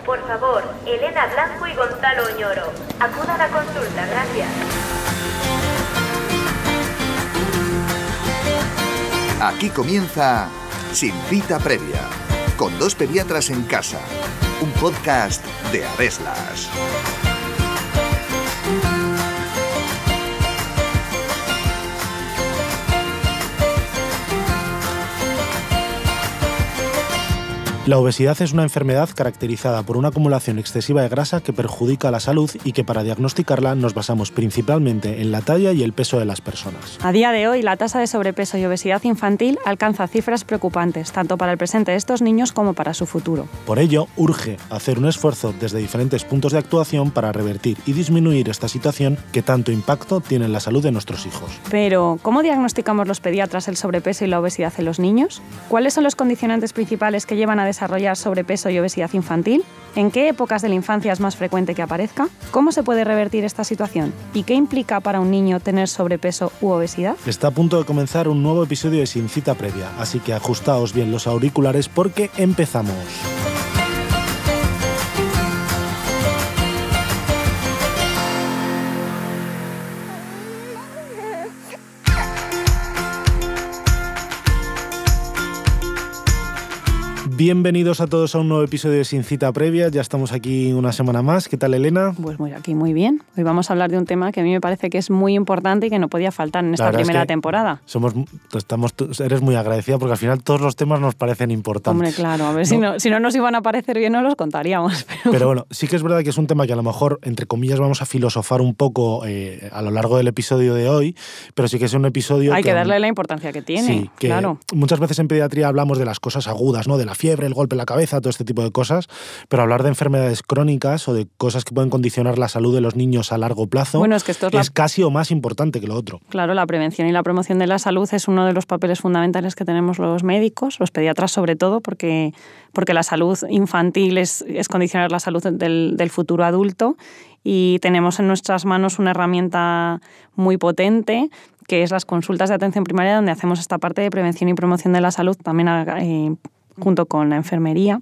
Por favor, Elena Blanco y Gonzalo Oñoro. Acudan a consulta, gracias. Aquí comienza Sin Cita Previa, con dos pediatras en casa. Un podcast de Aveslas. La obesidad es una enfermedad caracterizada por una acumulación excesiva de grasa que perjudica la salud y que para diagnosticarla nos basamos principalmente en la talla y el peso de las personas. A día de hoy, la tasa de sobrepeso y obesidad infantil alcanza cifras preocupantes, tanto para el presente de estos niños como para su futuro. Por ello, urge hacer un esfuerzo desde diferentes puntos de actuación para revertir y disminuir esta situación que tanto impacto tiene en la salud de nuestros hijos. Pero, ¿cómo diagnosticamos los pediatras el sobrepeso y la obesidad en los niños? ¿Cuáles son los condicionantes principales que llevan a desarrollar sobrepeso y obesidad infantil? ¿En qué épocas de la infancia es más frecuente que aparezca? ¿Cómo se puede revertir esta situación? ¿Y qué implica para un niño tener sobrepeso u obesidad? Está a punto de comenzar un nuevo episodio de Sin Cita Previa, así que ajustaos bien los auriculares porque empezamos. Bienvenidos a todos a un nuevo episodio de Sin Cita Previa. Ya estamos aquí una semana más. ¿Qué tal, Elena? Pues aquí muy bien. Hoy vamos a hablar de un tema que a mí me parece que es muy importante y que no podía faltar en esta primera temporada. Eres muy agradecida porque al final todos los temas nos parecen importantes. Hombre, claro. A ver, ¿no? si no nos iban a parecer bien, no los contaríamos. Pero bueno, sí que es verdad que es un tema que a lo mejor, entre comillas, vamos a filosofar un poco a lo largo del episodio de hoy, pero sí que es un episodio Hay que darle la importancia que tiene, sí, que claro. Muchas veces en pediatría hablamos de las cosas agudas, ¿no? De la fiebre, el golpe en la cabeza, todo este tipo de cosas, pero hablar de enfermedades crónicas o de cosas que pueden condicionar la salud de los niños a largo plazo es casi o más importante que lo otro. Claro, la prevención y la promoción de la salud es uno de los papeles fundamentales que tenemos los médicos, los pediatras sobre todo, porque la salud infantil es condicionar la salud del futuro adulto y tenemos en nuestras manos una herramienta muy potente que es las consultas de atención primaria, donde hacemos esta parte de prevención y promoción de la salud también junto con la enfermería.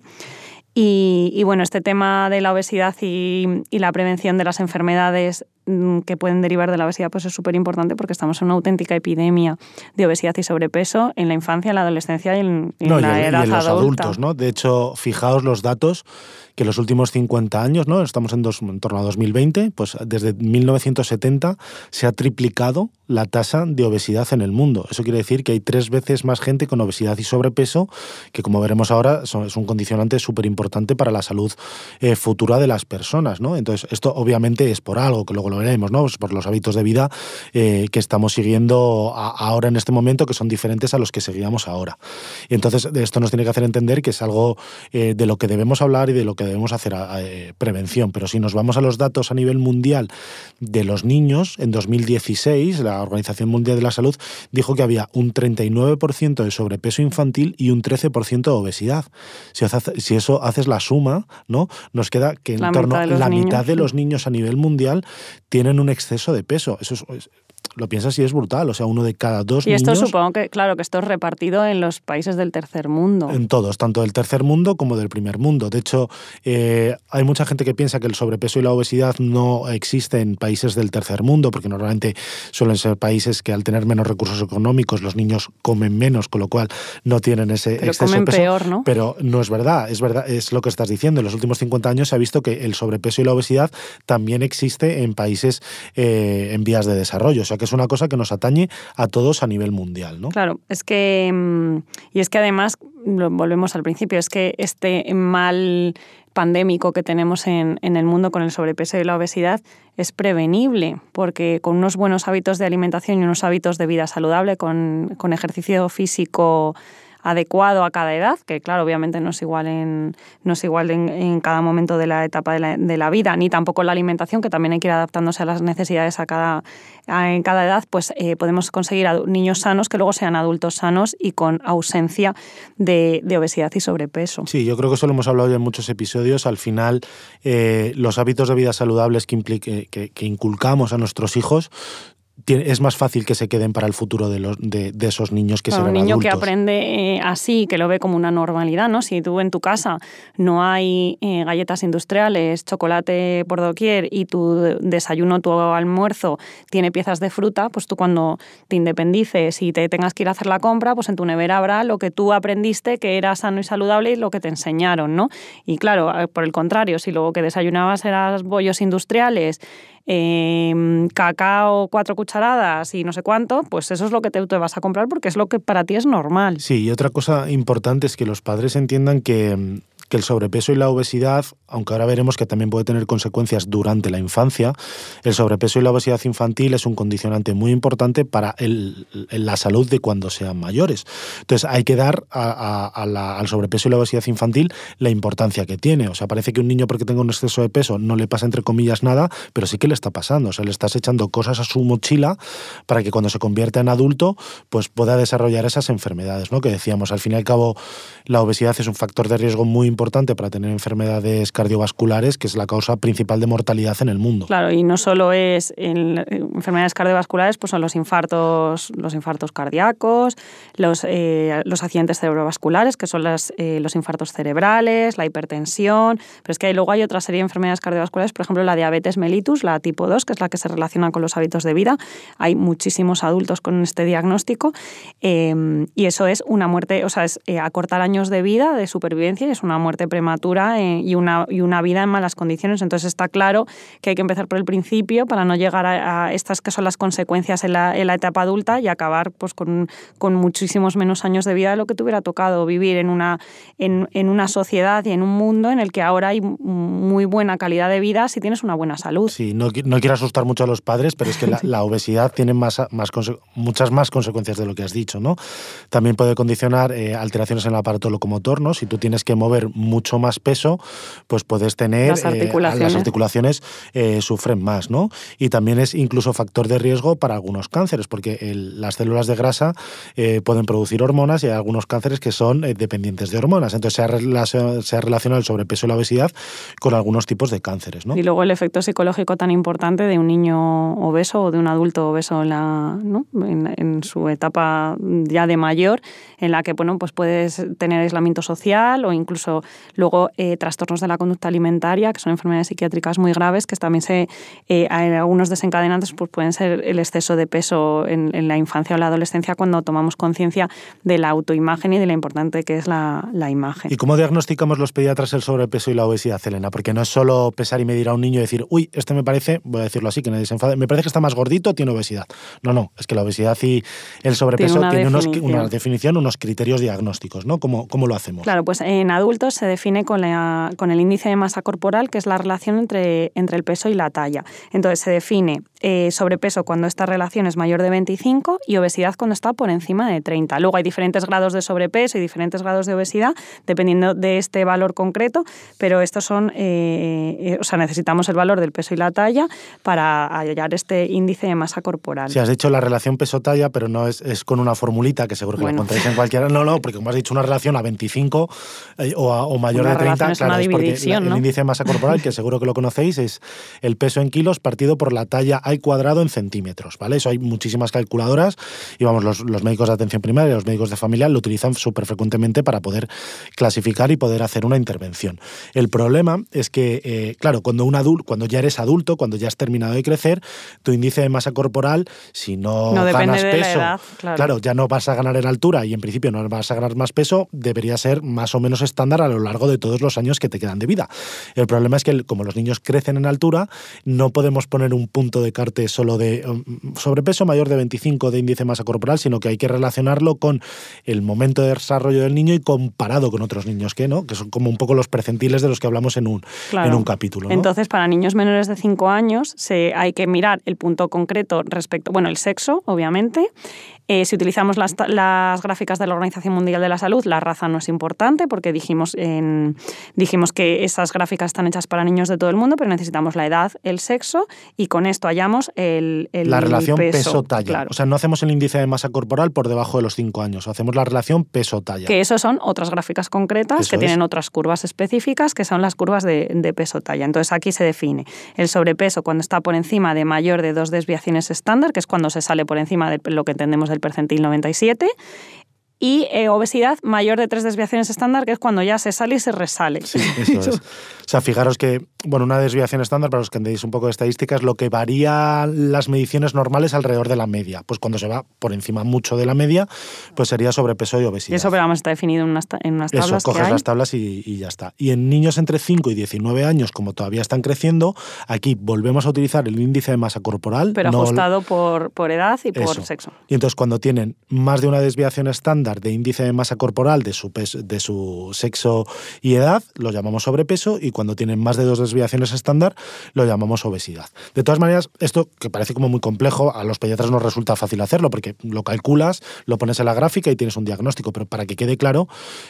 Y bueno, este tema de la obesidad y la prevención de las enfermedades que pueden derivar de la obesidad pues es súper importante porque estamos en una auténtica epidemia de obesidad y sobrepeso en la infancia, en la adolescencia y en la edad y en los adulta. Adultos, ¿no? De hecho, fijaos los datos que los últimos 50 años, ¿no? Estamos en torno a 2020, pues desde 1970 se ha triplicado la tasa de obesidad en el mundo. Eso quiere decir que hay 3 veces más gente con obesidad y sobrepeso, que como veremos ahora es un condicionante súper importante para la salud futura de las personas, ¿no? Entonces, esto obviamente es por algo, que luego lo veremos, ¿no? Pues por los hábitos de vida que estamos siguiendo ahora en este momento, que son diferentes a los que seguíamos ahora. Y entonces, esto nos tiene que hacer entender que es algo de lo que debemos hablar y de lo que debemos hacer prevención. Pero si nos vamos a los datos a nivel mundial de los niños, en 2016 la Organización Mundial de la Salud dijo que había un 39% de sobrepeso infantil y un 13% de obesidad. Si eso haces la suma, ¿no? Nos queda que en torno a la mitad de los niños a nivel mundial tienen un exceso de peso. Eso lo piensas y es brutal, o sea, 1 de cada 2 niños... Y esto supongo que, claro, que esto es repartido en los países del tercer mundo. En todos, tanto del tercer mundo como del primer mundo. De hecho, hay mucha gente que piensa que el sobrepeso y la obesidad no existen en países del tercer mundo, porque normalmente suelen ser países que al tener menos recursos económicos los niños comen menos, con lo cual no tienen ese exceso comen de peso. Peor, ¿no? Pero no es verdad, es lo que estás diciendo. En los últimos 50 años se ha visto que el sobrepeso y la obesidad también existe en países en vías de desarrollo. O sea, que es una cosa que nos atañe a todos a nivel mundial, ¿no? Claro, es que además, volvemos al principio, es que este mal pandémico que tenemos en el mundo con el sobrepeso y la obesidad es prevenible, porque con unos buenos hábitos de alimentación y unos hábitos de vida saludable, con ejercicio físico adecuado a cada edad, que claro, obviamente no es igual en cada momento de la etapa de la vida, ni tampoco la alimentación, que también hay que ir adaptándose a las necesidades en cada edad, pues podemos conseguir niños sanos que luego sean adultos sanos y con ausencia de obesidad y sobrepeso. Sí, yo creo que eso lo hemos hablado ya en muchos episodios. Al final, los hábitos de vida saludables que inculcamos a nuestros hijos es más fácil que se queden para el futuro de esos niños que serán adultos. Un niño adultos. que aprende así, que lo ve como una normalidad, ¿no? Si tú en tu casa no hay galletas industriales, chocolate por doquier y tu desayuno, tu almuerzo tiene piezas de fruta, pues tú cuando te independices y te tengas que ir a hacer la compra, pues en tu nevera habrá lo que tú aprendiste que era sano y saludable y lo que te enseñaron, ¿no? Y claro, por el contrario, si lo que desayunabas eran bollos industriales, cacao 4 cucharadas y no sé cuánto, pues eso es lo que te vas a comprar porque es lo que para ti es normal. Sí, y otra cosa importante es que los padres entiendan que el sobrepeso y la obesidad, aunque ahora veremos que también puede tener consecuencias durante la infancia, el sobrepeso y la obesidad infantil es un condicionante muy importante para la salud de cuando sean mayores. Entonces hay que dar al sobrepeso y la obesidad infantil la importancia que tiene. O sea, parece que un niño porque tenga un exceso de peso no le pasa entre comillas nada, pero sí que le está pasando. O sea, le estás echando cosas a su mochila para que cuando se convierta en adulto pues pueda desarrollar esas enfermedades, ¿no? Que decíamos, al fin y al cabo la obesidad es un factor de riesgo muy importante para tener enfermedades cardiovasculares, que es la causa principal de mortalidad en el mundo. Claro, y no solo es enfermedades cardiovasculares, pues son los infartos cardíacos, los accidentes cerebrovasculares, que son los infartos cerebrales, la hipertensión, pero es que luego hay otra serie de enfermedades cardiovasculares, por ejemplo la diabetes mellitus, la tipo 2, que es la que se relaciona con los hábitos de vida. Hay muchísimos adultos con este diagnóstico y eso es una muerte, o sea, es acortar años de vida, de supervivencia, y es una muerte prematura y una vida en malas condiciones. Entonces está claro que hay que empezar por el principio para no llegar a estas que son las consecuencias en la etapa adulta y acabar pues con muchísimos menos años de vida de lo que te hubiera tocado vivir en una sociedad y en un mundo en el que ahora hay muy buena calidad de vida si tienes una buena salud. Sí, no quiero asustar mucho a los padres, pero es que la obesidad tiene muchas más consecuencias de lo que has dicho, ¿no? También puede condicionar alteraciones en el aparato locomotor, ¿no? Si tú tienes que mover mucho más peso, pues puedes tener las articulaciones sufren más, ¿no? Y también es incluso factor de riesgo para algunos cánceres, porque las células de grasa pueden producir hormonas y hay algunos cánceres que son dependientes de hormonas. Entonces se ha relacionado el sobrepeso y la obesidad con algunos tipos de cánceres, ¿no? Y luego el efecto psicológico tan importante de un niño obeso o de un adulto obeso en su etapa ya de mayor, en la que bueno, pues puedes tener aislamiento social o incluso luego trastornos de la conducta alimentaria, que son enfermedades psiquiátricas muy graves, que también hay algunos desencadenantes pues pueden ser el exceso de peso en la infancia o la adolescencia cuando tomamos conciencia de la autoimagen y de lo importante que es la imagen. ¿Y cómo diagnosticamos los pediatras el sobrepeso y la obesidad, Elena? Porque no es solo pesar y medir a un niño y decir, uy, este me parece, voy a decirlo así, que nadie se enfade, me parece que está más gordito, tiene obesidad. No, es que la obesidad y el sobrepeso tienen una definición, unos criterios diagnósticos, ¿no? ¿Cómo lo hacemos? Claro, pues en adultos se define con el índice de masa corporal, que es la relación entre el peso y la talla. Entonces se define sobrepeso cuando esta relación es mayor de 25 y obesidad cuando está por encima de 30. Luego hay diferentes grados de sobrepeso y diferentes grados de obesidad dependiendo de este valor concreto, pero estos son, necesitamos el valor del peso y la talla para hallar este índice de masa corporal. Si has dicho la relación peso-talla, pero no es con una formulita que seguro que la encontráis en cualquiera. No, porque como has dicho una relación a 25 o mayor de 30, claro, es porque el índice de masa corporal, que seguro que lo conocéis, es el peso en kilos partido por la talla al cuadrado en centímetros, ¿vale? Eso hay muchísimas calculadoras y vamos, los médicos de atención primaria, los médicos de familia lo utilizan súper frecuentemente para poder clasificar y poder hacer una intervención. El problema es que, claro, cuando ya eres adulto, cuando ya has terminado de crecer, tu índice de masa corporal, si no ganas peso, la edad, claro, ya no vas a ganar en altura y en principio no vas a ganar más peso, debería ser más o menos estándar a lo largo de todos los años que te quedan de vida. El problema es que como los niños crecen en altura, no podemos poner un punto de carte solo de sobrepeso mayor de 25 de índice de masa corporal, sino que hay que relacionarlo con el momento de desarrollo del niño y comparado con otros niños que son como un poco los percentiles de los que hablamos en un capítulo, ¿no? Entonces, para niños menores de 5 años hay que mirar el punto concreto respecto, el sexo, obviamente. Si utilizamos las gráficas de la Organización Mundial de la Salud, la raza no es importante porque dijimos dijimos que esas gráficas están hechas para niños de todo el mundo, pero necesitamos la edad, el sexo, y con esto hallamos la relación peso-talla. Claro. O sea, no hacemos el índice de masa corporal por debajo de los 5 años, hacemos la relación peso-talla. Que eso son otras gráficas concretas tienen otras curvas específicas, que son las curvas de peso-talla. Entonces aquí se define el sobrepeso cuando está por encima de mayor de 2 desviaciones estándar, que es cuando se sale por encima de lo que entendemos del percentil 97, y obesidad mayor de 3 desviaciones estándar, que es cuando ya se sale y se resale. Sí, eso es. O sea, fijaros que, bueno, una desviación estándar, para los que entendéis un poco de estadística, es lo que varía las mediciones normales alrededor de la media. Pues cuando se va por encima mucho de la media, pues sería sobrepeso y obesidad. Y eso, pero vamos, está definido en unas tablas. Eso, coges las tablas y ya está. Y en niños entre 5 y 19 años, como todavía están creciendo, aquí volvemos a utilizar el índice de masa corporal. Pero ajustado por edad y por sexo. Y entonces cuando tienen más de una desviación estándar de índice de masa corporal de su sexo y edad, lo llamamos sobrepeso, y cuando tienen más de 2 desviaciones estándar, lo llamamos obesidad. De todas maneras, esto que parece como muy complejo, a los pediatras nos resulta fácil hacerlo, porque lo calculas, lo pones en la gráfica y tienes un diagnóstico, pero para que quede claro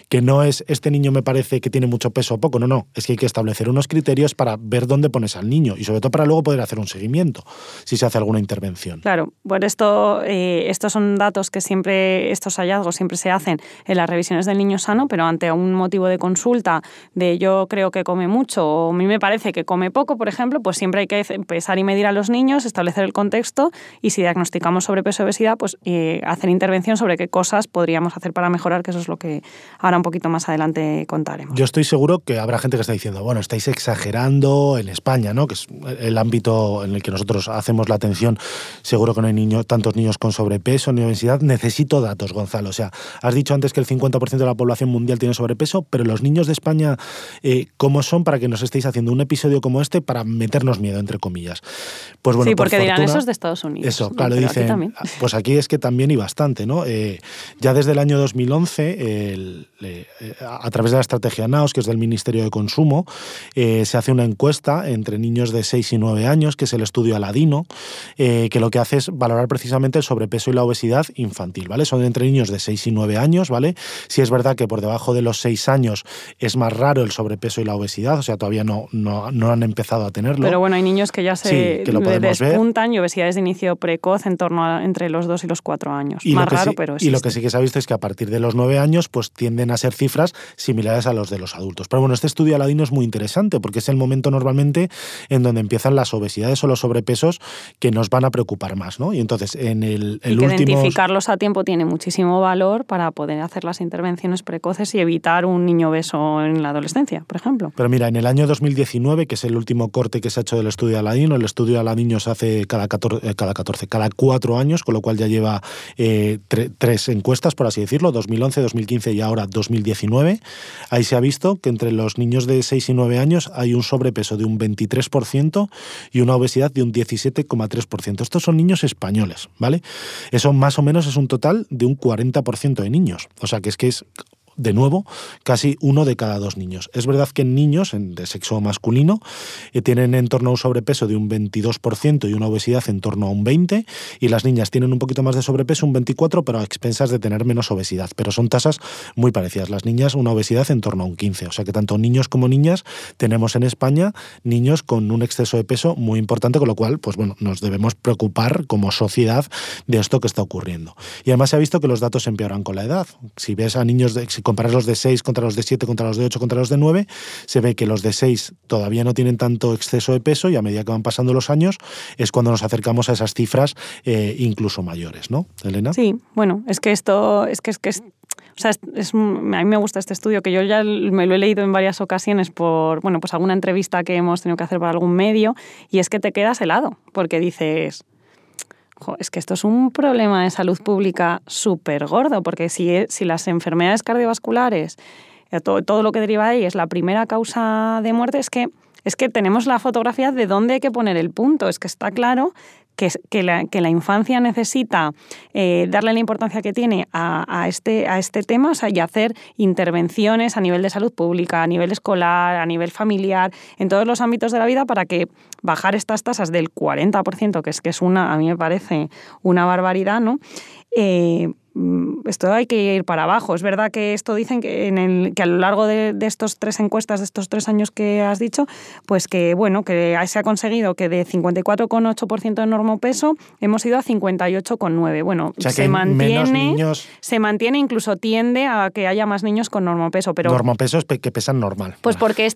que no es este niño me parece que tiene mucho peso o poco, no, es que hay que establecer unos criterios para ver dónde pones al niño y sobre todo para luego poder hacer un seguimiento, si se hace alguna intervención. Claro, por esto, estos son datos que estos hallazgos siempre se hacen en las revisiones del niño sano, pero ante un motivo de consulta de yo creo que come mucho o a mí me parece que come poco, por ejemplo, pues siempre hay que pesar y medir a los niños, establecer el contexto y si diagnosticamos sobrepeso y obesidad, pues hacer intervención sobre qué cosas podríamos hacer para mejorar, que eso es lo que ahora un poquito más adelante contaremos. Yo estoy seguro que habrá gente que está diciendo, bueno, estáis exagerando en España, ¿no? Que es el ámbito en el que nosotros hacemos la atención. Seguro que no hay tantos niños con sobrepeso ni obesidad. Necesito datos, Gonzalo. O sea, has dicho antes que el 50% de la población mundial tiene sobrepeso, pero los niños de España, ¿cómo son para que nos estéis haciendo un episodio como este para meternos miedo, entre comillas? Pues bueno, sí, porque por dirán, fortuna, eso es de Estados Unidos. Eso, claro, pero dicen, aquí pues aquí es que también y bastante, ¿no? Ya desde el año 2011, a través de la estrategia NAOS, que es del Ministerio de Consumo, se hace una encuesta entre niños de 6 y 9 años, que es el estudio Aladino, que lo que hace es valorar precisamente el sobrepeso y la obesidad infantil, ¿vale? Son entre niños de 6 y 9 años, ¿vale? Sí es verdad que por debajo de los 6 años es más raro el sobrepeso y la obesidad, o sea, todavía no han empezado a tenerlo. Pero bueno, hay niños que ya se que lo despuntan y obesidades de inicio precoz en torno a entre los 2 y los 4 años. Y más raro, pero existe. Y lo que sí que se ha visto es que a partir de los 9 años pues tienden a ser cifras similares a los de los adultos. Pero bueno, este estudio Aladino es muy interesante porque es el momento normalmente en donde empiezan las obesidades o los sobrepesos que nos van a preocupar más, ¿no? Y entonces en el último... identificarlos a tiempo tiene muchísimo valor para poder hacer las intervenciones precoces y evitar un niño obeso en la adolescencia, por ejemplo. Pero mira, en el año 2019, que es el último corte que se ha hecho del estudio Aladino, el estudio Aladino se hace cada 4 años, con lo cual ya lleva 3 encuestas, por así decirlo, 2011, 2015 y ahora 2019. Ahí se ha visto que entre los niños de 6 y 9 años hay un sobrepeso de un 23% y una obesidad de un 17,3%. Estos son niños españoles, ¿vale? Eso más o menos es un total de un 40% de niños. O sea, que es de nuevo, casi 1 de cada 2 niños. Es verdad que en niños de sexo masculino tienen en torno a un sobrepeso de un 22% y una obesidad en torno a un 20%, y las niñas tienen un poquito más de sobrepeso, un 24%, pero a expensas de tener menos obesidad. Pero son tasas muy parecidas. Las niñas, una obesidad en torno a un 15%. O sea que tanto niños como niñas tenemos en España niños con un exceso de peso muy importante, con lo cual, pues bueno, nos debemos preocupar como sociedad de esto que está ocurriendo. Y además se ha visto que los datos empeoran con la edad. Si ves a niños si comparas los de 6 contra los de 7, contra los de 8, contra los de 9, se ve que los de 6 todavía no tienen tanto exceso de peso y a medida que van pasando los años es cuando nos acercamos a esas cifras incluso mayores, ¿no, Elena? Sí, bueno, es que esto, o sea, a mí me gusta este estudio, que yo ya me lo he leído en varias ocasiones por, bueno, pues alguna entrevista que hemos tenido que hacer para algún medio, y es que te quedas helado, porque dices... es que esto es un problema de salud pública súper gordo, porque si las enfermedades cardiovasculares, todo lo que deriva de ahí es la primera causa de muerte, es que tenemos la fotografía de dónde hay que poner el punto. Es que está claro que la infancia necesita darle la importancia que tiene a este tema, o sea, y hacer intervenciones a nivel de salud pública, a nivel escolar, a nivel familiar, en todos los ámbitos de la vida, para que bajar estas tasas del 40%, que es a mí me parece una barbaridad, ¿no? esto hay que ir para abajo. Es verdad que esto dicen que a lo largo de estos 3 encuestas, de estos 3 años que has dicho, pues que se ha conseguido que de 54,8% de normopeso hemos ido a 58,9%. Bueno, o sea, se mantiene, se mantiene, incluso tiende a que haya más niños con normopeso. Pero normopesos que pesan normal. Pues porque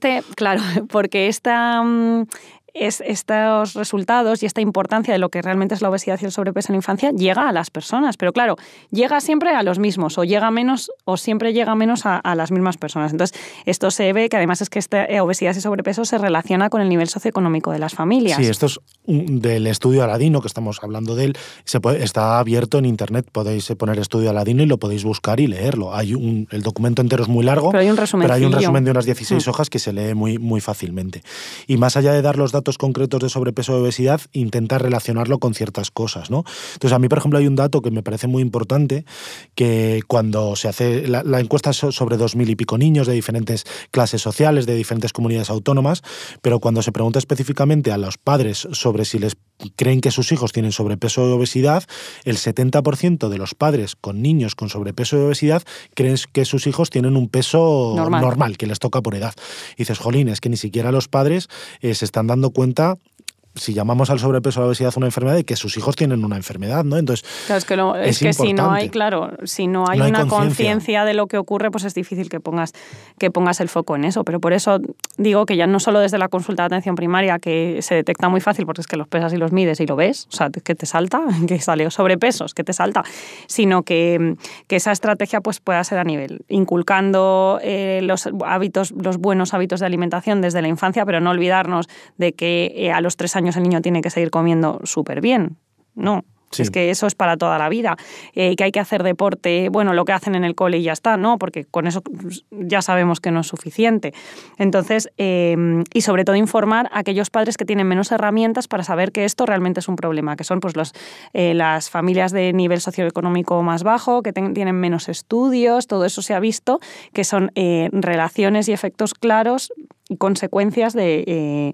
estos resultados y esta importancia de lo que realmente es la obesidad y el sobrepeso en la infancia llega a las personas, pero claro, llega siempre a los mismos, o llega menos, o siempre llega menos a las mismas personas. Entonces, esto se ve que además es que esta obesidad y sobrepeso se relaciona con el nivel socioeconómico de las familias. Sí, esto es del estudio Aladino, que estamos hablando de él, está abierto en internet, podéis poner estudio Aladino y lo podéis buscar y leerlo. El documento entero es muy largo, pero hay un resumen de unas 16 hojas que se lee muy, muy fácilmente. Y más allá de dar los datos concretos de sobrepeso y obesidad, intenta relacionarlo con ciertas cosas, ¿no? Entonces, a mí, por ejemplo, hay un dato que me parece muy importante, que cuando se hace la encuesta sobre 2.000 y pico niños de diferentes clases sociales, de diferentes comunidades autónomas, pero cuando se pregunta específicamente a los padres sobre si les creen que sus hijos tienen sobrepeso y obesidad, el 70% de los padres con niños con sobrepeso y obesidad creen que sus hijos tienen un peso normal, que les toca por edad. Y dices, jolín, es que ni siquiera los padres se están dando cuenta, si llamamos al sobrepeso o a la obesidad una enfermedad, de que sus hijos tienen una enfermedad, ¿no? Entonces, claro, es que si no hay una conciencia de lo que ocurre, pues es difícil que pongas el foco en eso. Pero por eso digo que ya no solo desde la consulta de atención primaria, que se detecta muy fácil porque es que los pesas y los mides y lo ves, o sea, que te salta, que sale sobrepesos, que te salta, sino que esa estrategia pues pueda ser a nivel, inculcando los buenos hábitos de alimentación desde la infancia, pero no olvidarnos de que a los 3 años el niño tiene que seguir comiendo súper bien. No. Sí. Es que eso es para toda la vida. Que hay que hacer deporte, lo que hacen en el cole y ya está, ¿no? Porque con eso ya sabemos que no es suficiente. Entonces, y sobre todo informar a aquellos padres que tienen menos herramientas para saber que esto realmente es un problema, que son pues las familias de nivel socioeconómico más bajo, que tienen menos estudios, todo eso se ha visto, que son relaciones y efectos claros y consecuencias de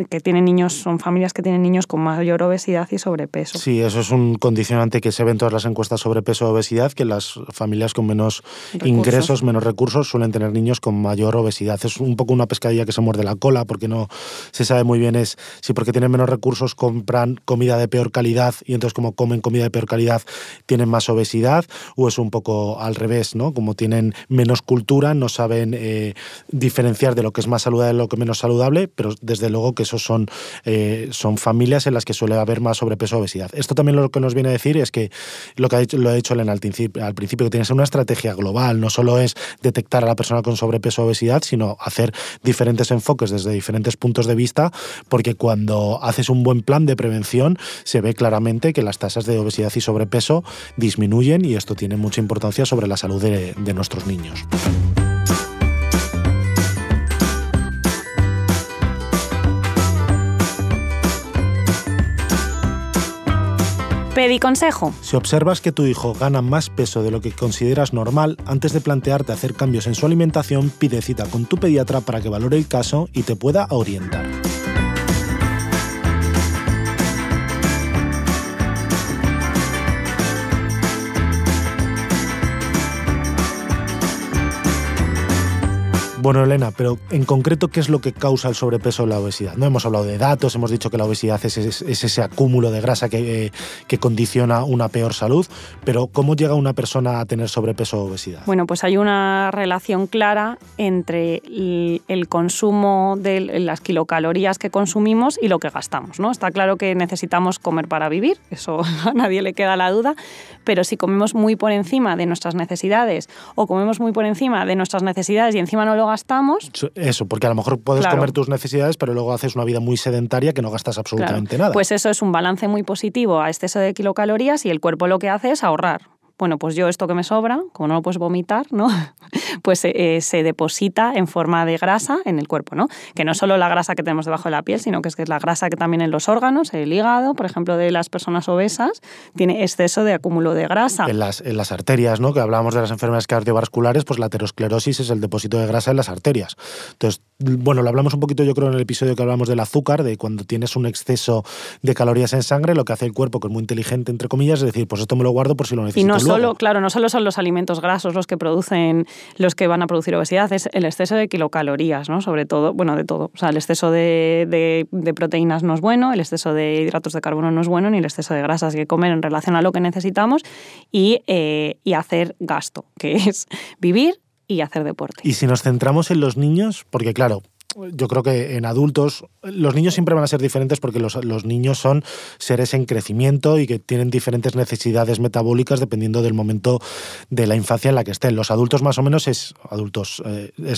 que tienen niños, son familias que tienen niños con mayor obesidad y sobrepeso. Sí, eso es un condicionante que se ve en todas las encuestas sobre peso o obesidad, que las familias con menos ingresos, menos recursos, suelen tener niños con mayor obesidad. Es un poco una pescadilla que se muerde la cola, porque no se sabe muy bien si porque tienen menos recursos compran comida de peor calidad y entonces como comen comida de peor calidad tienen más obesidad, o es un poco al revés, ¿no? Como tienen menos cultura, no saben diferenciar de lo que es más saludable de lo que es menos saludable, pero desde luego que esos son familias en las que suele haber más sobrepeso o obesidad. Esto también lo que nos viene a decir es que lo ha dicho Elena al principio, que tiene que ser una estrategia global, no solo es detectar a la persona con sobrepeso o obesidad, sino hacer diferentes enfoques desde diferentes puntos de vista, porque cuando haces un buen plan de prevención se ve claramente que las tasas de obesidad y sobrepeso disminuyen, y esto tiene mucha importancia sobre la salud de nuestros niños. Pediconsejo. Si observas que tu hijo gana más peso de lo que consideras normal, antes de plantearte hacer cambios en su alimentación, pide cita con tu pediatra para que valore el caso y te pueda orientar. Bueno, Elena, pero en concreto, ¿qué es lo que causa el sobrepeso o la obesidad? No hemos hablado de datos, hemos dicho que la obesidad es ese acúmulo de grasa que condiciona una peor salud, pero ¿cómo llega una persona a tener sobrepeso o obesidad? Bueno, pues hay una relación clara entre el consumo de las kilocalorías que consumimos y lo que gastamos, ¿no? Está claro que necesitamos comer para vivir, eso a nadie le queda la duda, pero si comemos muy por encima de nuestras necesidades o comemos muy por encima de nuestras necesidades y encima no lo gastamos... Eso, porque a lo mejor puedes comer tus necesidades, pero luego haces una vida muy sedentaria que no gastas absolutamente nada. Pues eso es un balance muy positivo a exceso de kilocalorías y el cuerpo lo que hace es ahorrar. Bueno, pues yo esto que me sobra, como no lo puedes vomitar, ¿no? Pues se deposita en forma de grasa en el cuerpo, ¿no? Que no solo la grasa que tenemos debajo de la piel, sino que es la grasa que también en los órganos, el hígado, por ejemplo, de las personas obesas, tiene exceso de acúmulo de grasa. En las arterias, ¿no? Que hablábamos de las enfermedades cardiovasculares, pues la aterosclerosis es el depósito de grasa en las arterias. Entonces, bueno, lo hablamos un poquito, yo creo, en el episodio que hablamos del azúcar, de cuando tienes un exceso de calorías en sangre, lo que hace el cuerpo, que es muy inteligente, entre comillas, es decir, pues esto me lo guardo por si lo necesito luego. luego. Claro, no solo son los alimentos grasos los que van a producir obesidad, es el exceso de kilocalorías, ¿no? Sobre todo, bueno, de todo. O sea, el exceso de proteínas no es bueno, el exceso de hidratos de carbono no es bueno, ni el exceso de grasas. Hay que comer en relación a lo que necesitamos y hacer gasto, que es vivir y hacer deporte. Y si nos centramos en los niños, porque claro, yo creo que en adultos, los niños siempre van a ser diferentes porque los niños son seres en crecimiento y que tienen diferentes necesidades metabólicas dependiendo del momento de la infancia en la que estén. Los adultos más o menos es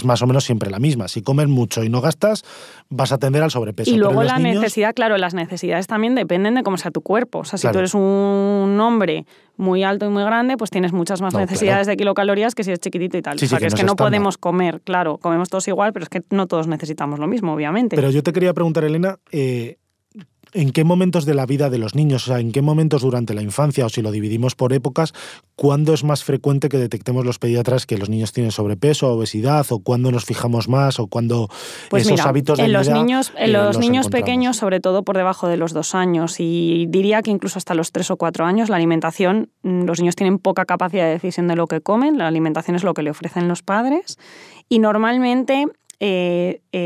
más o menos siempre la misma. Si comes mucho y no gastas, vas a tender al sobrepeso. Y luego pero necesidad, claro, las necesidades también dependen de cómo sea tu cuerpo. O sea, si claro, tú eres un hombre muy alto y muy grande, pues tienes muchas más necesidades de kilocalorías que si eres chiquitito y tal. Sí, o sea, que es que no podemos comer, claro, comemos todos igual, pero es que no todos necesitamos lo mismo, obviamente. Pero yo te quería preguntar, Elena, ¿en qué momentos de la vida de los niños, o sea, en qué momentos durante la infancia, o si lo dividimos por épocas, cuándo es más frecuente que detectemos los pediatras que los niños tienen sobrepeso, obesidad, o cuándo nos fijamos más, o cuándo pues esos mira, hábitos de vida en los niños pequeños, sobre todo por debajo de los 2 años, y diría que incluso hasta los 3 o 4 años, la alimentación, los niños tienen poca capacidad de decisión de lo que comen, la alimentación es lo que le ofrecen los padres, y normalmente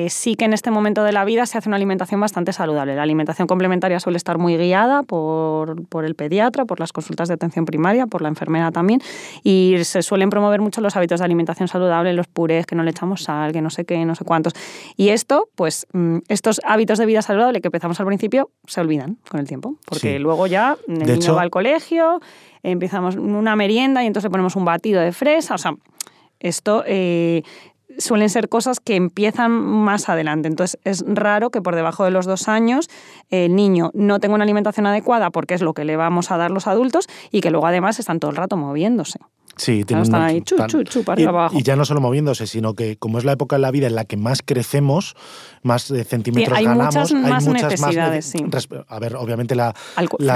sí que en este momento de la vida se hace una alimentación bastante saludable. La alimentación complementaria suele estar muy guiada por el pediatra, por las consultas de atención primaria, por la enfermera también, y se suelen promover mucho los hábitos de alimentación saludable, los purés, que no le echamos sal, que no sé qué, no sé cuántos. Y esto, pues, estos hábitos de vida saludable que empezamos al principio se olvidan con el tiempo, porque luego ya el niño va al colegio, empezamos una merienda y entonces le ponemos un batido de fresa. O sea, esto suelen ser cosas que empiezan más adelante. Entonces, es raro que por debajo de los 2 años el niño no tenga una alimentación adecuada porque es lo que le vamos a dar los adultos y que luego además están todo el rato moviéndose. Sí, están ahí para arriba abajo. Y ya no solo moviéndose, sino que como es la época de la vida en la que más crecemos, más centímetros ganamos, hay muchas necesidades, sí. A ver, obviamente las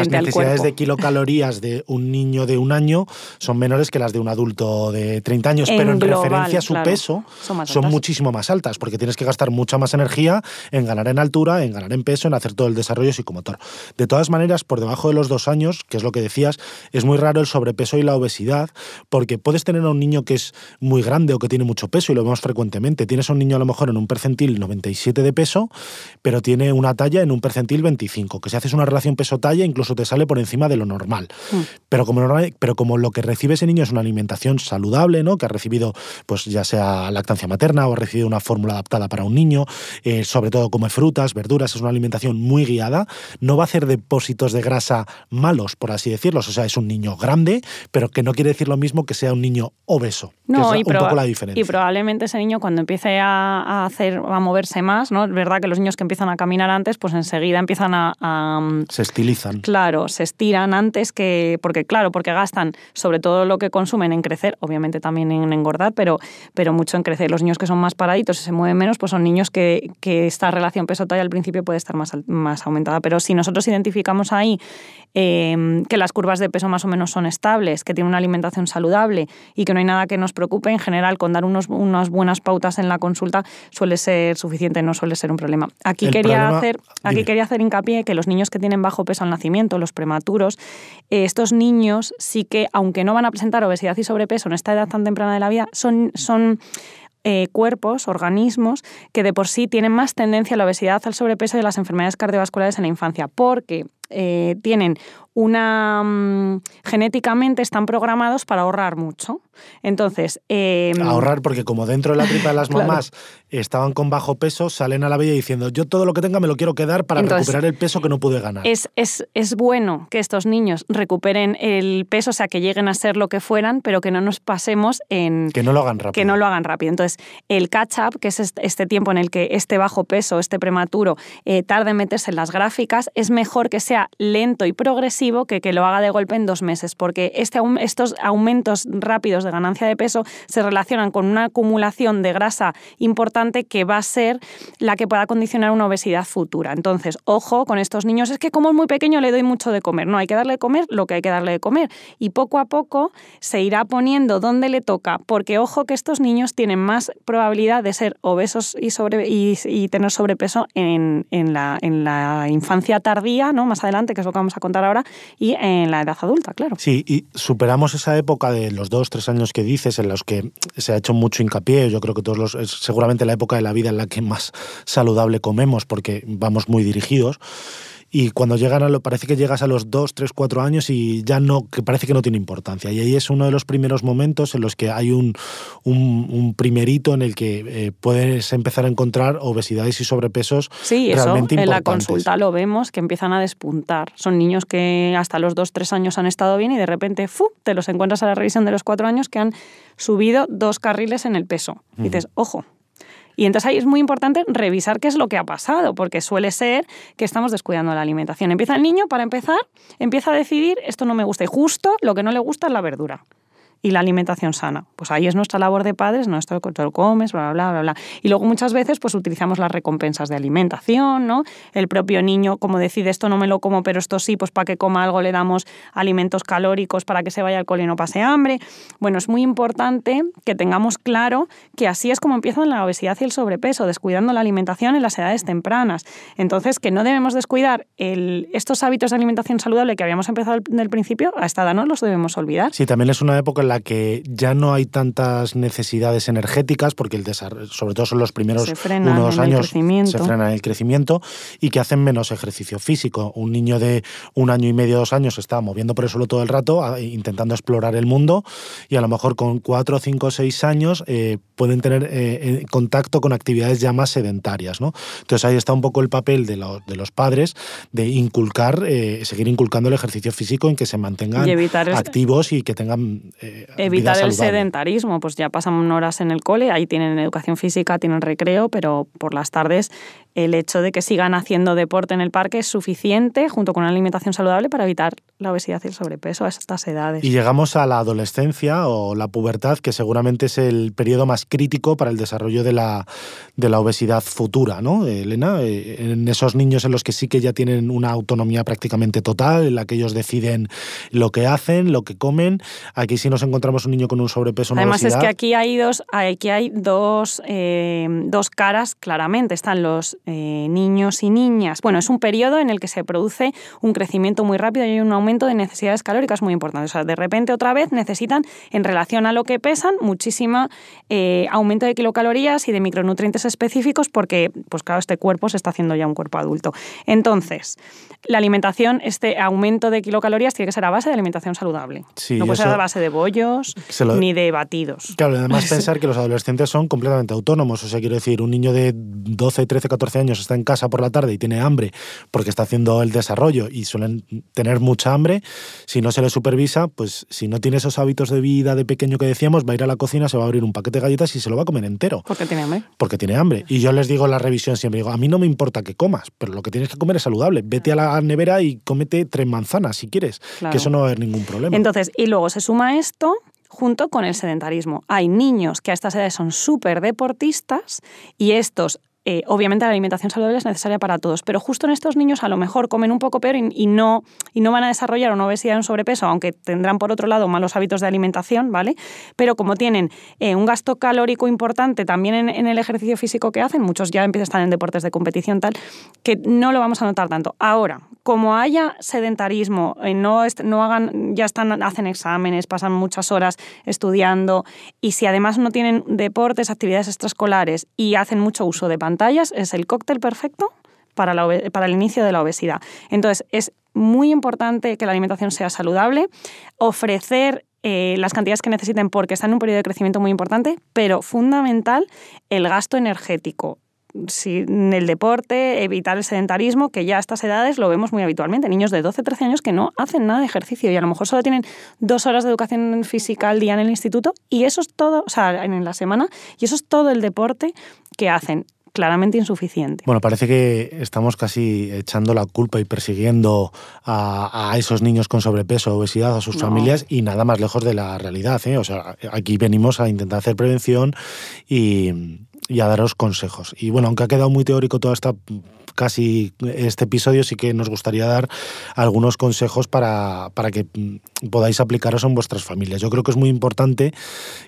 necesidades de kilocalorías de un niño de 1 año son menores que las de un adulto de 30 años, pero en global, referencia a su peso son muchísimo más altas, porque tienes que gastar mucha más energía en ganar en altura, en ganar en peso, en hacer todo el desarrollo psicomotor. De todas maneras, por debajo de los 2 años, que es lo que decías, es muy raro el sobrepeso y la obesidad, porque puedes tener a un niño que es muy grande o que tiene mucho peso, y lo vemos frecuentemente. Tienes a un niño a lo mejor en un percentil 97 de peso, pero tiene una talla en un percentil 25, que si haces una relación peso-talla incluso te sale por encima de lo normal. Pero como lo que recibe ese niño es una alimentación saludable, ¿no? Que ha recibido, pues ya sea lactancia materna o ha recibido una fórmula adaptada para un niño, sobre todo come frutas, verduras, es una alimentación muy guiada, no va a hacer depósitos de grasa malos, por así decirlo. O sea, es un niño grande, pero que no quiere decir lo mismo que sea un niño obeso. No, que es un poco la diferencia. Y probablemente ese niño cuando empiece a moverse más, ¿no? Es verdad que los niños que empiezan a caminar antes, pues enseguida empiezan se estilizan. Claro, se estiran antes porque gastan sobre todo lo que consumen en crecer, obviamente también en engordar, pero mucho en crecer. Los niños que son más paraditos y se mueven menos, pues son niños que esta relación peso-talla al principio puede estar más aumentada. Pero si nosotros identificamos ahí que las curvas de peso más o menos son estables, que tienen una alimentación saludable y que no hay nada que nos preocupe, en general, con dar unas buenas pautas en la consulta suele ser suficiente, no suele ser un problema. Aquí quería hacer hincapié que los niños que tienen bajo peso al nacimiento, los prematuros, estos niños sí que, aunque no van a presentar obesidad y sobrepeso en esta edad tan temprana de la vida, son cuerpos, organismos, que de por sí tienen más tendencia a la obesidad, al sobrepeso y a las enfermedades cardiovasculares en la infancia, porque tienen genéticamente están programados para ahorrar mucho. Entonces, ahorrar porque como dentro de la tripa de las mamás estaban con bajo peso, salen a la vida diciendo yo todo lo que tenga me lo quiero quedar para recuperar el peso que no pude ganar. Es bueno que estos niños recuperen el peso, o sea, que lleguen a ser lo que fueran, pero que no nos pasemos en... Que no lo hagan rápido. Entonces, el catch-up, que es este tiempo en el que este bajo peso, este prematuro, tarde en meterse en las gráficas, es mejor que sea lento y progresivo que lo haga de golpe en 2 meses, porque estos aumentos rápidos de ganancia de peso se relacionan con una acumulación de grasa importante que va a ser la que pueda condicionar una obesidad futura. Entonces, ojo con estos niños, es que como es muy pequeño le doy mucho de comer. No, hay que darle de comer lo que hay que darle de comer y poco a poco se irá poniendo donde le toca, porque ojo que estos niños tienen más probabilidad de ser obesos y tener sobrepeso en la infancia tardía, ¿no? Más adelante, que es lo que vamos a contar ahora, y en la edad adulta, claro. Sí, y superamos esa época de los 2-3 años que dices, en los que se ha hecho mucho hincapié. Yo creo que es seguramente la época de la vida en la que más saludable comemos, porque vamos muy dirigidos. Y cuando parece que llegas a los 2, 3, 4 años y ya no, que parece que no tiene importancia. Y ahí es uno de los primeros momentos en los que hay un primer hito en el que puedes empezar a encontrar obesidades y sobrepesos realmente importantes. En la consulta lo vemos, que empiezan a despuntar. Son niños que hasta los 2, 3 años han estado bien y de repente te los encuentras a la revisión de los 4 años que han subido 2 carriles en el peso. Y dices, ojo. Y entonces ahí es muy importante revisar qué es lo que ha pasado, porque suele ser que estamos descuidando la alimentación. Empieza el niño, para empezar, empieza a decidir, esto no me gusta, y justo lo que no le gusta es la verdura y la alimentación sana. Pues ahí es nuestra labor de padres, no, esto te lo comes, bla, bla, bla, bla. Y luego muchas veces pues utilizamos las recompensas de alimentación, ¿no? El propio niño, como decide, esto no me lo como, pero esto sí, pues para que coma algo le damos alimentos calóricos para que se vaya al cole y no pase hambre. Bueno, es muy importante que tengamos claro que así es como empiezan la obesidad y el sobrepeso, descuidando la alimentación en las edades tempranas. Entonces, que no debemos descuidar estos hábitos de alimentación saludable que habíamos empezado del principio, a esta edad no los debemos olvidar. Sí, también es una época en la que ya no hay tantas necesidades energéticas, porque el desarrollo, sobre todo son los primeros 1 o 2 años, se frena el crecimiento y que hacen menos ejercicio físico. Un niño de 1 año y medio, 2 años se está moviendo por el suelo todo el rato, intentando explorar el mundo, y a lo mejor con 4, 5, 6 años pueden tener contacto con actividades ya más sedentarias, ¿no? Entonces ahí está un poco el papel de los padres de seguir inculcando el ejercicio físico, en que se mantengan activos y que tengan evitar el sedentarismo. Pues ya pasan horas en el cole, ahí tienen educación física, tienen recreo, pero por las tardes el hecho de que sigan haciendo deporte en el parque es suficiente, junto con una alimentación saludable, para evitar la obesidad y el sobrepeso a estas edades. Y llegamos a la adolescencia o la pubertad, que seguramente es el periodo más crítico para el desarrollo de la obesidad futura, ¿no, Elena? En esos niños en los que sí que ya tienen una autonomía prácticamente total, en la que ellos deciden lo que hacen, lo que comen. Aquí sí nos encontramos un niño con un sobrepeso, una Además, obesidad. Es que aquí hay dos caras claramente. Están los niños y niñas. Bueno, es un periodo en el que se produce un crecimiento muy rápido y hay un aumento de necesidades calóricas muy importante. O sea, de repente otra vez necesitan, en relación a lo que pesan, muchísimo aumento de kilocalorías y de micronutrientes específicos, porque, pues claro, este cuerpo se está haciendo ya un cuerpo adulto. Entonces, la alimentación, este aumento de kilocalorías tiene que ser a base de alimentación saludable. Sí, no puede ser a base de bollos ni de batidos. Claro, además pensar que los adolescentes son completamente autónomos. O sea, quiero decir, un niño de 12, 13, 14 años está en casa por la tarde y tiene hambre porque está haciendo el desarrollo y suelen tener mucha hambre. Si no se le supervisa, pues si no tiene esos hábitos de vida de pequeño que decíamos, va a ir a la cocina, se va a abrir un paquete de galletas y se lo va a comer entero. Porque tiene hambre. Porque tiene hambre. Y yo les digo en la revisión siempre, digo, a mí no me importa que comas, pero lo que tienes que comer es saludable. Vete a la nevera y cómete 3 manzanas si quieres, claro, que eso no va a haber ningún problema. Entonces, y luego se suma esto junto con el sedentarismo. Hay niños que a estas edades son súper deportistas y estos, obviamente la alimentación saludable es necesaria para todos, pero justo en estos niños a lo mejor comen un poco peor y no van a desarrollar una obesidad y un sobrepeso, aunque tendrán por otro lado malos hábitos de alimentación, ¿vale? Pero como tienen un gasto calórico importante también en el ejercicio físico que hacen, muchos ya empiezan a estar en deportes de competición tal, que no lo vamos a notar tanto. Ahora, como haya sedentarismo, hacen exámenes, pasan muchas horas estudiando, y si además no tienen deportes, actividades extraescolares y hacen mucho uso de pantallas, es el cóctel perfecto para el inicio de la obesidad. Entonces, es muy importante que la alimentación sea saludable, ofrecer las cantidades que necesiten porque están en un periodo de crecimiento muy importante, pero fundamental el gasto energético. En el deporte, evitar el sedentarismo, que ya a estas edades lo vemos muy habitualmente. Niños de 12, 13 años que no hacen nada de ejercicio y a lo mejor solo tienen 2 horas de educación física al día en el instituto y eso es todo, o sea, en la semana, y eso es todo el deporte que hacen. Claramente insuficiente. Bueno, parece que estamos casi echando la culpa y persiguiendo a esos niños con sobrepeso, obesidad, a sus familias, y nada más lejos de la realidad, ¿eh? O sea, aquí venimos a intentar hacer prevención y a daros consejos. Y bueno, aunque ha quedado muy teórico casi este episodio, sí que nos gustaría dar algunos consejos para que podáis aplicaros en vuestras familias. Yo creo que es muy importante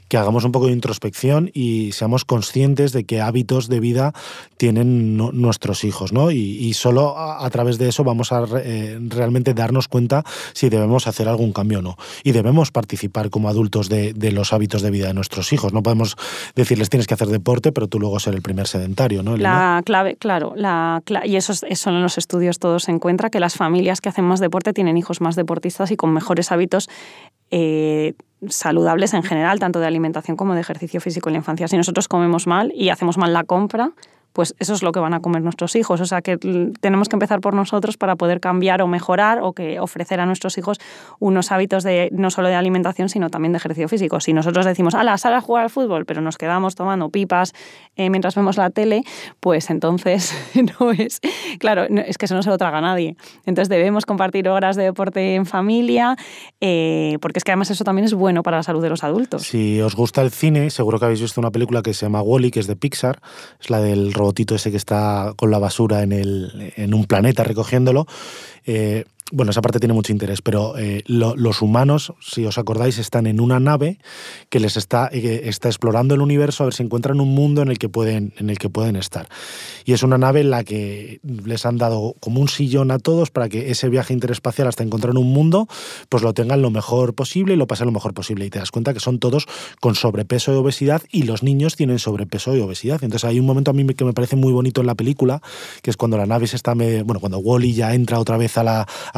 que hagamos un poco de introspección y seamos conscientes de qué hábitos de vida tienen nuestros hijos, ¿no? Y solo a través de eso vamos a realmente darnos cuenta si debemos hacer algún cambio o no. Y debemos participar como adultos de los hábitos de vida de nuestros hijos. No podemos decirles tienes que hacer deporte, pero tú luego ser el primer sedentario, ¿no, Elena? La clave, claro, y eso en los estudios todos se encuentra, que las familias que hacen más deporte tienen hijos más deportistas y con mejores hábitos saludables en general, tanto de alimentación como de ejercicio físico en la infancia. Si nosotros comemos mal y hacemos mal la compra, pues eso es lo que van a comer nuestros hijos. O sea que tenemos que empezar por nosotros para poder cambiar o mejorar o que ofrecer a nuestros hijos unos hábitos no solo de alimentación, sino también de ejercicio físico. Si nosotros decimos, sal a jugar al fútbol, pero nos quedamos tomando pipas mientras vemos la tele, pues entonces no es... Claro, es que eso no se lo traga a nadie. Entonces debemos compartir horas de deporte en familia, porque es que además eso también es bueno para la salud de los adultos. Si os gusta el cine, seguro que habéis visto una película que se llama Wall-E, que es de Pixar, es la del robotito ese que está con la basura en un planeta recogiéndolo. Bueno, esa parte tiene mucho interés, pero los humanos, si os acordáis, están en una nave que les está explorando el universo a ver si encuentran un mundo en el que pueden estar. Y es una nave en la que les han dado como un sillón a todos para que ese viaje interespacial hasta encontrar un mundo, pues lo tengan lo mejor posible y lo pasen lo mejor posible. Y te das cuenta que son todos con sobrepeso y obesidad y los niños tienen sobrepeso y obesidad. Entonces hay un momento a mí que me parece muy bonito en la película, que es cuando la nave cuando Wall-E ya entra otra vez a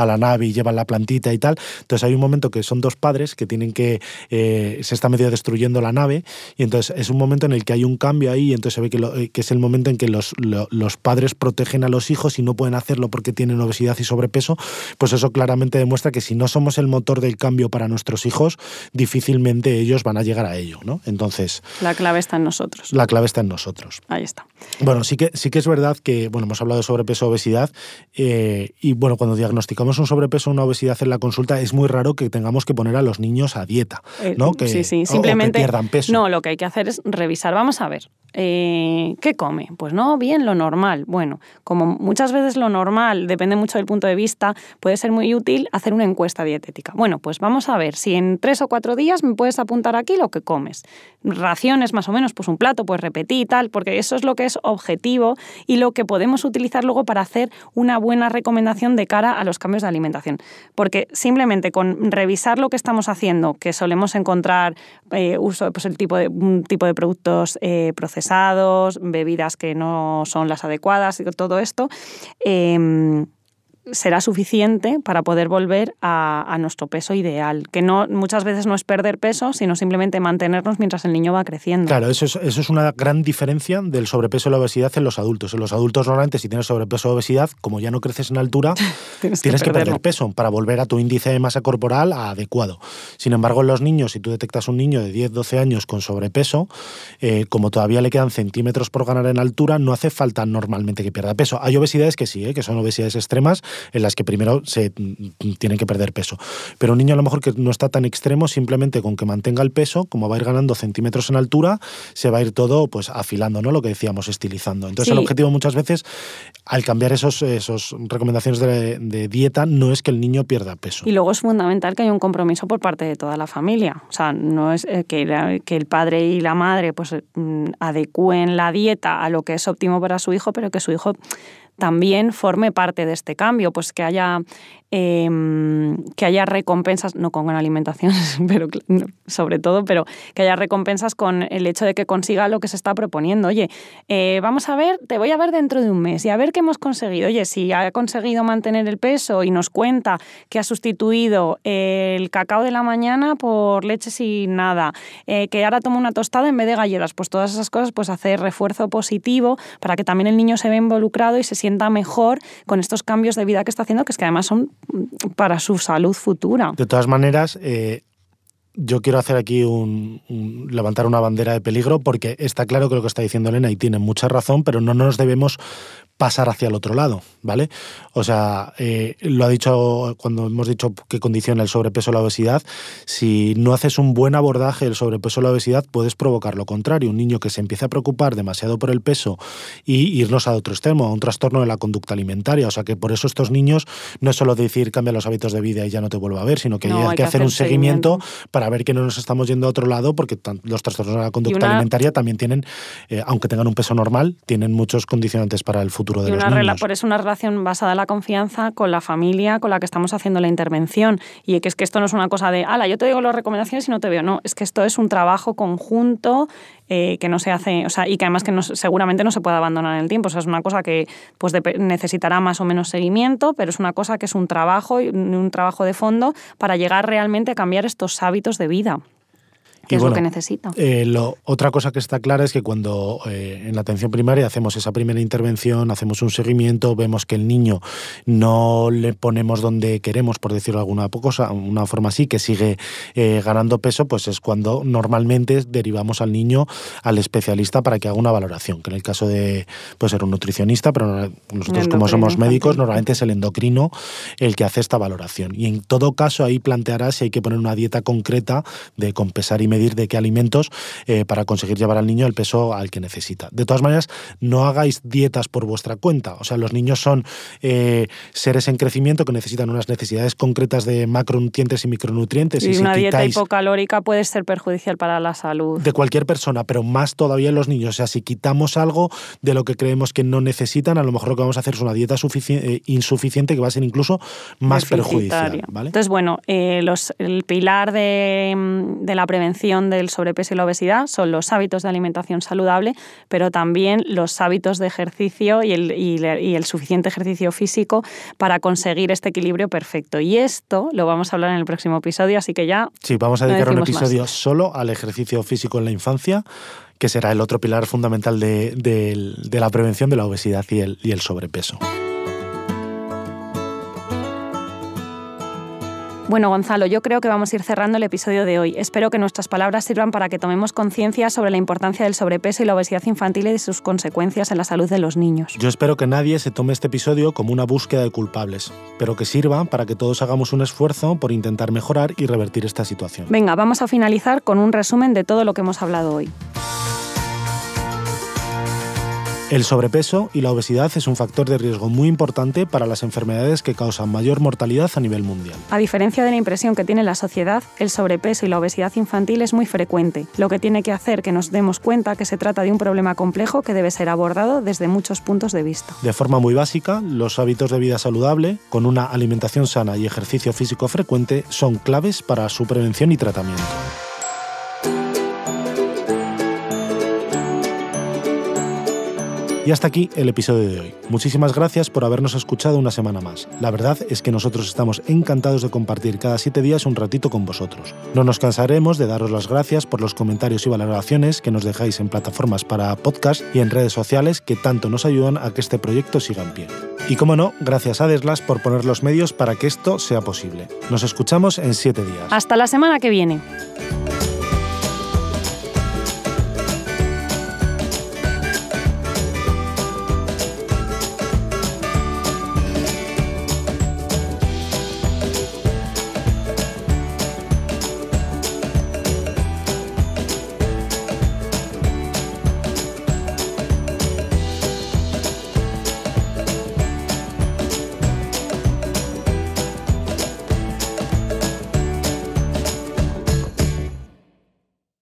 la nave y llevan la plantita y tal. Entonces hay un momento que son dos padres que tienen que se está medio destruyendo la nave y entonces es un momento en el que hay un cambio ahí y entonces se ve que es el momento en que los padres protegen a los hijos y no pueden hacerlo porque tienen obesidad y sobrepeso. Pues eso claramente demuestra que si no somos el motor del cambio para nuestros hijos, difícilmente ellos van a llegar a ello, ¿no? Entonces la clave está en nosotros. La clave está en nosotros. Ahí está. Bueno, sí que es verdad que hemos hablado de sobrepeso, obesidad y bueno, cuando diagnosticamos un sobrepeso o una obesidad en la consulta es muy raro que tengamos que poner a los niños a dieta, ¿no? Sí, simplemente o que pierdan peso. No, lo que hay que hacer es revisar. Vamos a ver, ¿qué come? Pues no, bien, lo normal. Bueno, como muchas veces lo normal, depende mucho del punto de vista, puede ser muy útil hacer una encuesta dietética. Bueno, pues vamos a ver si en 3 o 4 días me puedes apuntar aquí lo que comes. Raciones más o menos, pues un plato, pues repetí y tal, porque eso es lo que es objetivo y lo que podemos utilizar luego para hacer una buena recomendación de cara a los cambios de alimentación. Porque simplemente con revisar lo que estamos haciendo, que solemos encontrar uso pues un tipo de productos procesados, bebidas que no son las adecuadas y todo esto, será suficiente para poder volver a nuestro peso ideal, que no muchas veces no es perder peso, sino simplemente mantenernos mientras el niño va creciendo. Claro, eso es una gran diferencia del sobrepeso y la obesidad en los adultos. En los adultos normalmente si tienes sobrepeso o obesidad, como ya no creces en altura, tienes que perder peso para volver a tu índice de masa corporal adecuado. Sin embargo, en los niños, si tú detectas un niño de 10, 12 años con sobrepeso, como todavía le quedan centímetros por ganar en altura, no hace falta normalmente que pierda peso. Hay obesidades que sí, que son obesidades extremas, en las que primero se tienen que perder peso. Pero un niño a lo mejor que no está tan extremo, simplemente con que mantenga el peso, como va a ir ganando centímetros en altura, se va a ir todo pues afilando, ¿no? Lo que decíamos, estilizando. Entonces sí. El objetivo muchas veces, al cambiar esos recomendaciones de dieta, no es que el niño pierda peso. Y luego es fundamental que haya un compromiso por parte de toda la familia. O sea, no es que el padre y la madre pues adecúen la dieta a lo que es óptimo para su hijo, pero que su hijo también forme parte de este cambio, pues que haya recompensas, no con alimentación, pero sobre todo, pero que haya recompensas con el hecho de que consiga lo que se está proponiendo. Oye, vamos a ver, te voy a ver dentro de un mes y a ver qué hemos conseguido. Oye, si ha conseguido mantener el peso y nos cuenta que ha sustituido el cacao de la mañana por leche sin nada, que ahora toma una tostada en vez de galletas, pues todas esas cosas, pues hacer refuerzo positivo para que también el niño se vea involucrado y se sienta mejor con estos cambios de vida que está haciendo, que es que además son para su salud futura. De todas maneras, yo quiero hacer aquí levantar una bandera de peligro, porque está claro que lo que está diciendo Elena y tiene mucha razón, pero no nos debemos pasar hacia el otro lado. ¿vale? O sea, lo ha dicho cuando hemos dicho que condiciona el sobrepeso o la obesidad. Si no haces un buen abordaje del sobrepeso o la obesidad, puedes provocar lo contrario. Un niño que se empiece a preocupar demasiado por el peso y irnos a otro extremo, a un trastorno de la conducta alimentaria. O sea, que por eso estos niños no es solo decir cambia los hábitos de vida y ya no te vuelvo a ver, sino que hay que hacer un seguimiento para ver que no nos estamos yendo a otro lado, porque los trastornos de la conducta alimentaria también tienen, aunque tengan un peso normal, tienen muchos condicionantes para el futuro de los niños. Por eso una relación basada en la confianza con la familia con la que estamos haciendo la intervención. Y que es que esto no es una cosa de, yo te digo las recomendaciones y no te veo. No, es que esto es un trabajo conjunto que no se hace, o sea, y que además que seguramente no se puede abandonar en el tiempo. O sea, es una cosa que pues necesitará más o menos seguimiento, pero es una cosa que es un trabajo de fondo para llegar realmente a cambiar estos hábitos de vida. ¿Qué es lo que necesita? Otra cosa que está clara es que cuando en la atención primaria hacemos esa primera intervención, hacemos un seguimiento, vemos que el niño no le ponemos donde queremos, por decirlo de alguna cosa, una forma así, que sigue ganando peso, pues es cuando normalmente derivamos al niño al especialista para que haga una valoración, que en el caso de puede ser un nutricionista, pero nosotros como somos médicos, normalmente es el endocrino el que hace esta valoración. Y en todo caso ahí planteará si hay que poner una dieta concreta de compensar y medir de qué alimentos para conseguir llevar al niño el peso al que necesita. De todas maneras, no hagáis dietas por vuestra cuenta. O sea, los niños son seres en crecimiento que necesitan unas necesidades concretas de macronutrientes y micronutrientes. Y una dieta hipocalórica puede ser perjudicial para la salud. De cualquier persona, pero más todavía en los niños. O sea, si quitamos algo de lo que creemos que no necesitan, a lo mejor lo que vamos a hacer es una dieta insuficiente que va a ser incluso más perjudicial, ¿vale? Entonces, bueno, el pilar de la prevención del sobrepeso y la obesidad son los hábitos de alimentación saludable, pero también los hábitos de ejercicio y el suficiente ejercicio físico para conseguir este equilibrio perfecto. Y esto lo vamos a hablar en el próximo episodio, así que ya sí, vamos a dedicar un episodio solo al ejercicio físico en la infancia, que será el otro pilar fundamental de la prevención de la obesidad y el sobrepeso. Bueno, Gonzalo, yo creo que vamos a ir cerrando el episodio de hoy. Espero que nuestras palabras sirvan para que tomemos conciencia sobre la importancia del sobrepeso y la obesidad infantil y de sus consecuencias en la salud de los niños. Yo espero que nadie se tome este episodio como una búsqueda de culpables, pero que sirva para que todos hagamos un esfuerzo por intentar mejorar y revertir esta situación. Venga, vamos a finalizar con un resumen de todo lo que hemos hablado hoy. El sobrepeso y la obesidad es un factor de riesgo muy importante para las enfermedades que causan mayor mortalidad a nivel mundial. A diferencia de la impresión que tiene la sociedad, el sobrepeso y la obesidad infantil es muy frecuente, lo que tiene que hacer que nos demos cuenta que se trata de un problema complejo que debe ser abordado desde muchos puntos de vista. De forma muy básica, los hábitos de vida saludable, con una alimentación sana y ejercicio físico frecuente, son claves para su prevención y tratamiento. Y hasta aquí el episodio de hoy. Muchísimas gracias por habernos escuchado una semana más. La verdad es que nosotros estamos encantados de compartir cada 7 días un ratito con vosotros. No nos cansaremos de daros las gracias por los comentarios y valoraciones que nos dejáis en plataformas para podcast y en redes sociales que tanto nos ayudan a que este proyecto siga en pie. Y como no, gracias a Adeslas por poner los medios para que esto sea posible. Nos escuchamos en 7 días. Hasta la semana que viene.